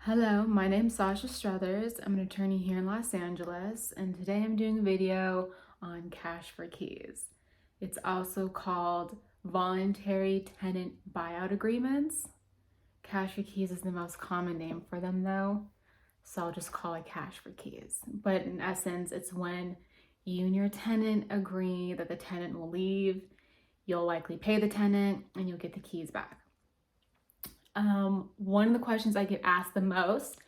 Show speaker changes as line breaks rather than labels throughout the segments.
Hello, my name's Sasha Struthers. I'm an attorney here in Los Angeles, and today I'm doing a video on cash for keys. It's also called voluntary tenant buyout agreements. Cash for keys is the most common name for them though, so I'll just call it cash for keys. But in essence, it's when you and your tenant agree that the tenant will leave, you'll likely pay the tenant, and you'll get the keys back. One of the questions I get asked the most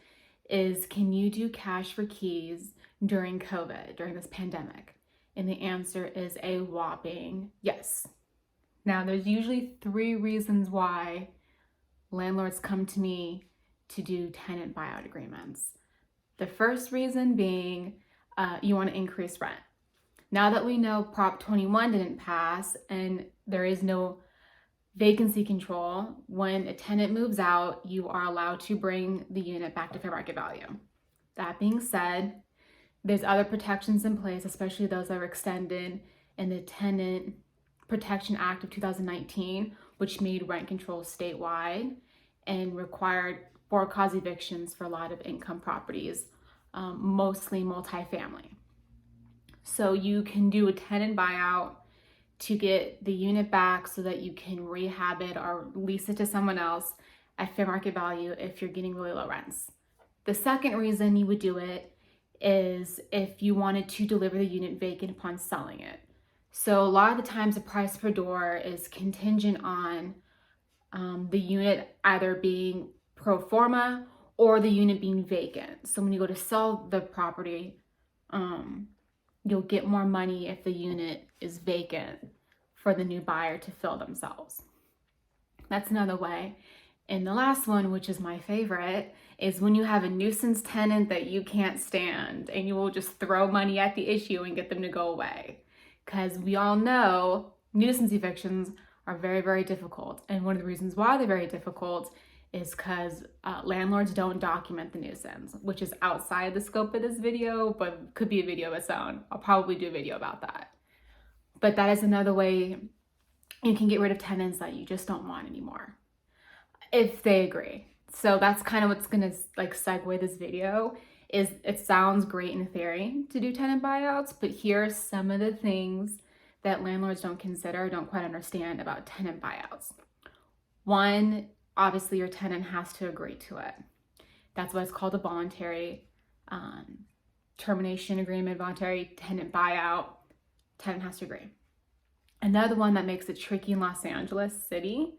is, can you do cash for keys during COVID, during this pandemic? And the answer is a whopping yes. Now, there's usually 3 reasons why landlords come to me to do tenant buyout agreements. The first reason being you want to increase rent. Now that we know Prop 21 didn't pass and there is no vacancy control, when a tenant moves out, you are allowed to bring the unit back to fair market value. That being said, there's other protections in place, especially those that were extended in the Tenant Protection Act of 2019, which made rent control statewide and required for-cause evictions for a lot of income properties, mostly multifamily. So you can do a tenant buyout to get the unit back so that you can rehab it or lease it to someone else at fair market value if you're getting really low rents. The second reason you would do it is if you wanted to deliver the unit vacant upon selling it. So a lot of the times the price per door is contingent on the unit either being pro forma or the unit being vacant. So when you go to sell the property, you'll get more money if the unit is vacant for the new buyer to fill themselves. That's another way. And the last one, which is my favorite, is when you have a nuisance tenant that you can't stand and you will just throw money at the issue and get them to go away. Because we all know nuisance evictions are very, very difficult. And one of the reasons why they're very difficult is because landlords don't document the nuisance, which is outside the scope of this video, but could be a video of its own. I'll probably do a video about that. But that is another way you can get rid of tenants that you just don't want anymore, if they agree. So that's kind of what's gonna segue this video. Is it sounds great in theory to do tenant buyouts, but here are some of the things that landlords don't consider, don't quite understand about tenant buyouts. One, obviously your tenant has to agree to it. That's why it's called a voluntary termination agreement, voluntary tenant buyout. Tenant has to agree. Another one that makes it tricky in Los Angeles City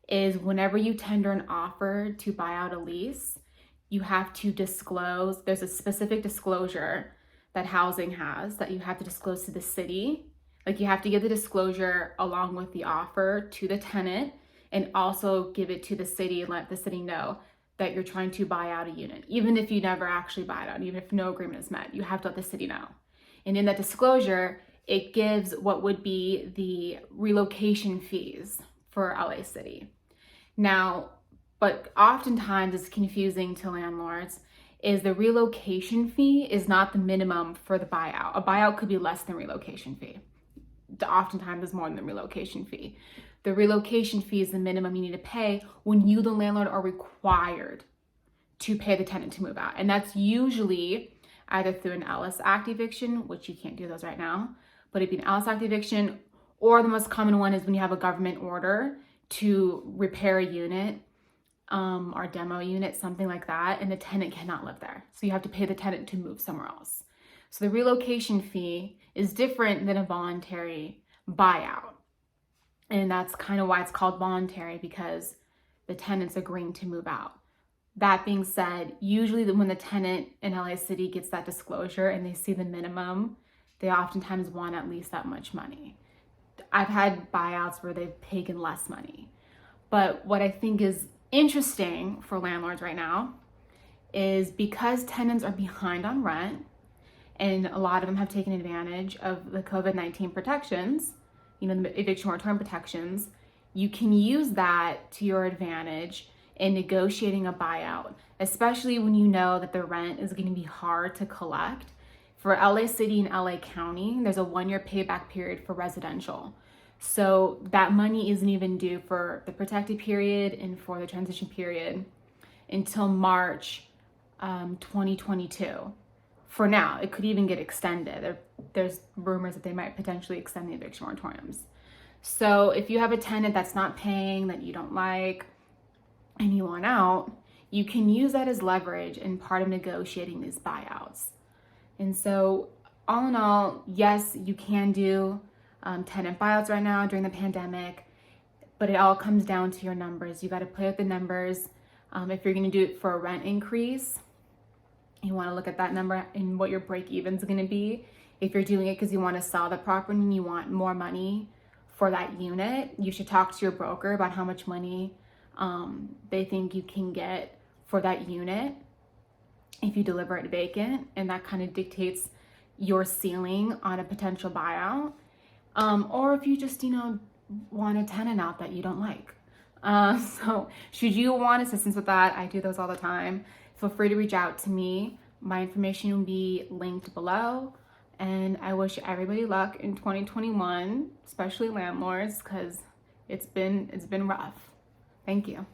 is whenever you tender an offer to buy out a lease, you have to disclose, there's a specific disclosure that housing has that you have to disclose to the city. Like you have to give the disclosure along with the offer to the tenant, and also give it to the city and let the city know that you're trying to buy out a unit. Even if you never actually buy it out, even if no agreement is met, you have to let the city know. And in that disclosure, it gives what would be the relocation fees for LA City. Now, but oftentimes it's confusing to landlords, is the relocation fee is not the minimum for the buyout. A buyout could be less than relocation fee. Oftentimes it's more than the relocation fee. The relocation fee is the minimum you need to pay when you, the landlord, are required to pay the tenant to move out. And that's usually either through an Ellis Act eviction, which you can't do those right now, but it'd be an Ellis Act eviction, or the most common one is when you have a government order to repair a unit or demo unit, something like that, and the tenant cannot live there. So you have to pay the tenant to move somewhere else. So the relocation fee is different than a voluntary buyout. And that's kind of why it's called voluntary, because the tenant's agreeing to move out. That being said, usually when the tenant in LA City gets that disclosure and they see the minimum, they oftentimes want at least that much money. I've had buyouts where they've taken less money. But what I think is interesting for landlords right now is because tenants are behind on rent, and a lot of them have taken advantage of the COVID-19 protections, the eviction moratorium protections, you can use that to your advantage in negotiating a buyout, especially when you know that the rent is going to be hard to collect. For LA City and LA County, there's a 1-year payback period for residential. So that money isn't even due for the protected period and for the transition period. until March 2022. For now, it could even get extended. There's rumors that they might potentially extend the eviction moratoriums. So if you have a tenant that's not paying, that you don't like, and you want out, you can use that as leverage in part of negotiating these buyouts. And so all in all, yes, you can do tenant buyouts right now during the pandemic, but it all comes down to your numbers. You got to play with the numbers. If you're going to do it for a rent increase, you want to look at that number and what your break even is going to be. If you're doing it because you want to sell the property and you want more money for that unit, you should talk to your broker about how much money they think you can get for that unit if you deliver it vacant, and that kind of dictates your ceiling on a potential buyout. Or if you just, want a tenant out that you don't like. So should you want assistance with that, I do those all the time. Feel free to reach out to me. My information will be linked below. And I wish everybody luck in 2021, especially landlords, because it's been rough. Thank you.